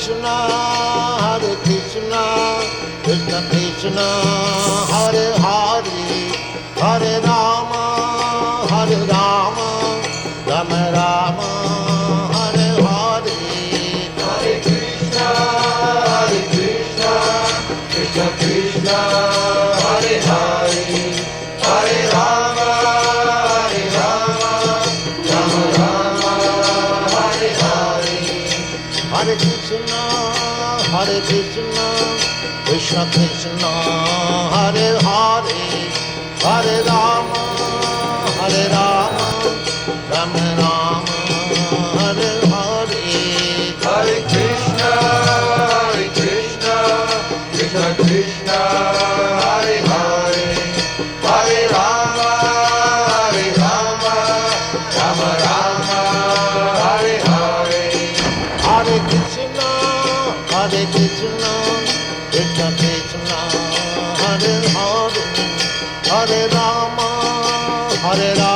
Krishna, Krishna Krishna, Hare Hare, Hare Rama, Rama Rama, Hare Hare. Hare Krishna, Krishna Krishna, Hare Hare, Hare Rama, Rama Rama, Hare Hare. Hare Krishna, Krishna Krishna, Hare Hare, Hare Rama, Rama Rama, Hare Hare. Hare Krishna, Krishna Krishna, Hare Hare, Hare Rama, Rama Rama, Hare Hare. Hare Krishna, Krishna Krishna, Hare Hare, Hare Rama, Rama